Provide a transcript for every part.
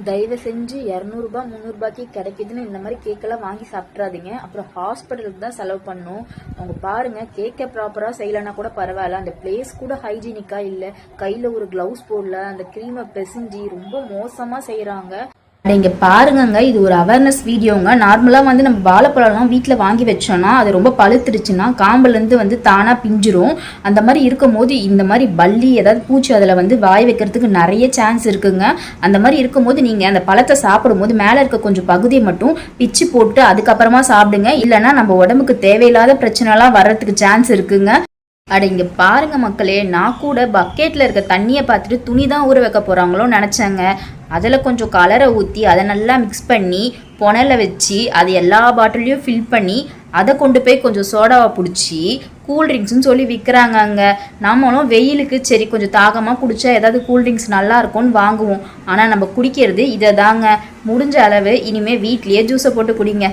தயவு செஞ்சு 200 ரூபாய் 300 ரூபாய்க்கு கிடைக்குதுன்னு இந்த மாதிரி கேக்கெல்லாம் வாங்கி சாப்பிட்றாதீங்க. அப்புறம் ஹாஸ்பிட்டலுக்கு தான் செலவு பண்ணும். அவங்க பாருங்க, கேக்கை ப்ராப்பரா செய்யலன்னா கூட பரவாயில்ல, அந்த பிளேஸ் கூட ஹைஜீனிக்கா இல்லை, கையில ஒரு கிளவுஸ் போடல, அந்த கிரீமை பிசைஞ்சி ரொம்ப மோசமா செய்யறாங்க. இங்கே பாருங்கங்க, இது ஒரு அவேர்னஸ் வீடியோங்க. நார்மலாக வந்து நம்ம வாழைப்பழம்லாம் வீட்டில் வாங்கி வச்சோன்னா அது ரொம்ப பழுத்துருச்சுன்னா காம்புலேருந்து வந்து தானாக பிஞ்சிரும். அந்த மாதிரி இருக்கும் போது இந்த மாதிரி பல்லி ஏதாவது பூச்சி அதில் வந்து வாய் வைக்கிறதுக்கு நிறைய சான்ஸ் இருக்குங்க. அந்த மாதிரி இருக்கும்போது நீங்கள் அந்த பழத்தை சாப்பிடும்போது மேலே இருக்க கொஞ்சம் பகுதியை மட்டும் பிச்சு போட்டு அதுக்கப்புறமா சாப்பிடுங்க. இல்லைன்னா நம்ம உடம்புக்கு தேவையில்லாத பிரச்சனைலாம் வர்றதுக்கு சான்ஸ் இருக்குங்க. அட இங்கே பாருங்க மக்களே, நான் கூட பக்கெட்டில் இருக்க தண்ணியை பார்த்துட்டு துணி தான் ஊற வைக்க போகிறாங்களோன்னு நினச்சேங்க. அதில் கொஞ்சம் கலரை ஊற்றி அதை நல்லா மிக்ஸ் பண்ணி புனலில் வச்சு அது எல்லா பாட்டிலையும் ஃபில் பண்ணி அதை கொண்டு போய் கொஞ்சம் சோடாவை பிடிச்சி கூல்ட்ரிங்க்ஸ்னு சொல்லி விற்கிறாங்க அங்கே. நம்மளும் வெயிலுக்கு சரி கொஞ்சம் தாகமாக குடித்தா ஏதாவது கூல்ட்ரிங்க்ஸ் நல்லா இருக்கும்னு வாங்குவோம். ஆனால் நம்ம குடிக்கிறது இதை தாங்க. முடிஞ்ச அளவு இனிமேல் வீட்லேயே ஜூஸை போட்டு குடிங்க.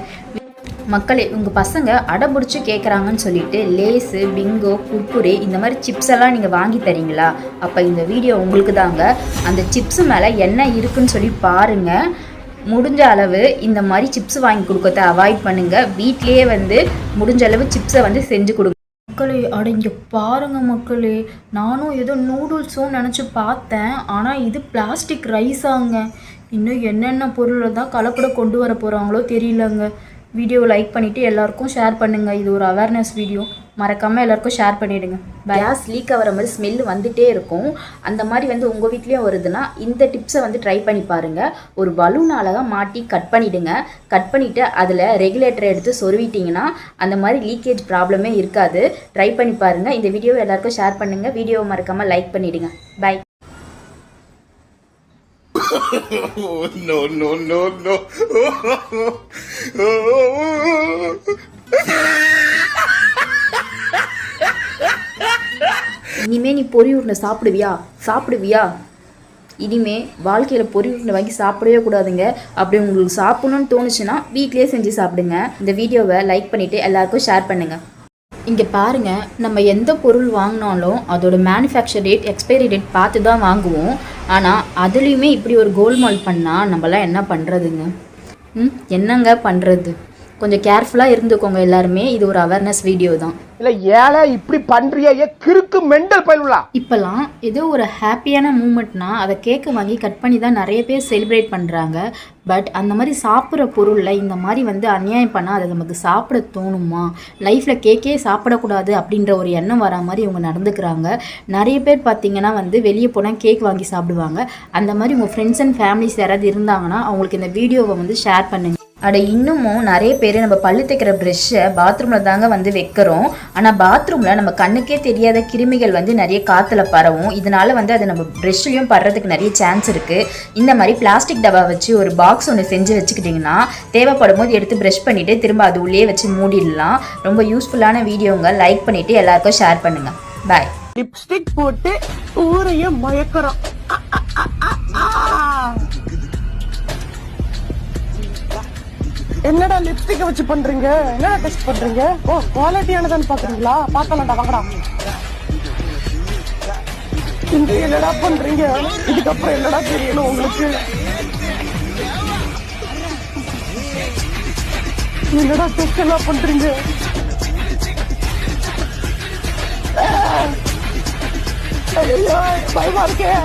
மக்களே, உங்கள் பசங்க அடம்பிடிச்சி கேட்குறாங்கன்னு சொல்லிட்டு லேஸு, பிங்கோ, குர்குரே இந்த மாதிரி சிப்ஸ் எல்லாம் நீங்கள் வாங்கி தரீங்களா? அப்போ இந்த வீடியோ உங்களுக்கு தாங்க. அந்த சிப்ஸு மேலே என்ன இருக்குன்னு சொல்லி பாருங்கள். முடிஞ்ச அளவு இந்த மாதிரி சிப்ஸ் வாங்கி கொடுக்கறத அவாய்ட் பண்ணுங்கள். வீட்லேயே வந்து முடிஞ்ச அளவு சிப்ஸை வந்து செஞ்சு கொடுங்க. மக்களே, அட இங்கே பாருங்க மக்களே, நானும் ஏதோ நூடுல்ஸும் நினச்சி பார்த்தேன். ஆனால் இது பிளாஸ்டிக் ரைஸாங்க. இன்னும் என்னென்ன பொருளை தான் கலப்பட கொண்டு வர போகிறாங்களோ தெரியலங்க. வீடியோவை லைக் பண்ணிவிட்டு எல்லாருக்கும் ஷேர் பண்ணுங்கள். இது ஒரு அவேர்னஸ் வீடியோ, மறக்காமல் எல்லாருக்கும் ஷேர் பண்ணிவிடுங்க. கேஸ் லீக் ஆகிற மாதிரி ஸ்மெல் வந்துகிட்டே இருக்கும். அந்த மாதிரி வந்து உங்கள் வீட்லேயும் வருதுன்னா இந்த டிப்ஸை வந்து ட்ரை பண்ணி பாருங்கள். ஒரு பலூனால் தான் மாட்டி கட் பண்ணிவிடுங்க. கட் பண்ணிவிட்டு அதில் ரெகுலேட்டரை எடுத்து சொருவிட்டிங்கன்னா அந்த மாதிரி லீக்கேஜ் ப்ராப்ளமே இருக்காது. ட்ரை பண்ணி பாருங்கள். இந்த வீடியோவை எல்லாருக்கும் ஷேர் பண்ணுங்கள். வீடியோவை மறக்காமல் லைக் பண்ணிவிடுங்க. By. No, no, no, no. இனிமே நீ பொரி உருண்டை சாப்பிடுவியா? இனிமே வாழ்க்கையில் பொரி உருண்டை வாங்கி சாப்பிடவே கூடாதுங்க. அப்படி உங்களுக்கு சாப்பிடணும்னு தோணுச்சுன்னா வீட்லேயே செஞ்சு சாப்பிடுங்க. இந்த வீடியோவை லைக் பண்ணிவிட்டு எல்லாருக்கும் ஷேர் பண்ணுங்கள். இங்கே பாருங்கள், நம்ம எந்த பொருள் வாங்கினாலும் அதோட மேனுஃபேக்சர் டேட், எக்ஸ்பைரி டேட் பார்த்து தான் வாங்குவோம். ஆனால் அதுலேயுமே இப்படி ஒரு கோல்மால் பண்ணால் நம்மளாம் என்ன பண்ணுறதுங்க? என்னங்க பண்ணுறது? கொஞ்சம் கேர்ஃபுல்லாக இருந்துக்கோங்க எல்லாருமே. இது ஒரு அவேர்னஸ் வீடியோ தான். இல்லை ஏழை இப்படி பண்ணுறிய கிறுக்கு மெண்டல் பயிலாம். இப்போலாம் ஏதோ ஒரு ஹாப்பியான மூமெண்ட்னா அதை கேக்கு வாங்கி கட் பண்ணி தான் நிறைய பேர் செலிப்ரேட் பண்ணுறாங்க. பட் அந்த மாதிரி சாப்பிட்ற பொருளில் இந்த மாதிரி வந்து அநியாயம் பண்ணால் அதை நமக்கு சாப்பிட தோணுமா? லைஃப்பில் கேக்கே சாப்பிடக்கூடாது அப்படின்ற ஒரு எண்ணம் வர மாதிரி இவங்க நடந்துக்கிறாங்க. நிறைய பேர் பார்த்திங்கன்னா வந்து வெளியே போனால் கேக் வாங்கி சாப்பிடுவாங்க. அந்த மாதிரி உங்கள் ஃப்ரெண்ட்ஸ் அண்ட் ஃபேமிலிஸ் யாராவது இருந்தாங்கன்னா அவங்களுக்கு இந்த வீடியோவை வந்து ஷேர் பண்ணுங்கள். அட இன்னமும் நிறைய பேர் நம்ம பல்லு தைக்கிற ப்ரெஷ்ஷை பாத்ரூமில் தாங்க வந்து வைக்கிறோம். ஆனால் பாத்ரூமில் நம்ம கண்ணுக்கே தெரியாத கிருமிகள் வந்து நிறைய காற்றுல பரவும். இதனால வந்து அது நம்ம ப்ரெஷ்லையும் படுறதுக்கு நிறைய சான்ஸ் இருக்குது. இந்த மாதிரி பிளாஸ்டிக் டப்பா வச்சு ஒரு பாக்ஸ் ஒன்று செஞ்சு வச்சுக்கிட்டிங்கன்னா தேவைப்படும் போது எடுத்து ப்ரெஷ் பண்ணிவிட்டு திரும்ப அது உள்ளே வச்சு மூடிடலாம். ரொம்ப யூஸ்ஃபுல்லான வீடியோங்க. லைக் பண்ணிவிட்டு எல்லாருக்கும் ஷேர் பண்ணுங்கள். பாய். லிப்ஸ்டிக் போட்டு ஊரையும் மயக்கிறோம். என்னடா லிப்ஸ்டிக் வச்சு பண்றீங்க? என்னடா டெஸ்ட் பண்றீங்க? ஓ, குவாலிட்டியானதான்னு பாக்குறீங்களா? பாக்கலாம்டா, வாங்கடா. இந்த என்னடா பண்றீங்க? இதுக்கப்புறம் என்னடா தெரியணும் உங்களுக்கு? என்னடா டெஸ்ட் எல்லாம் பண்றீங்க? ஐயோ, பயமா இருக்கே.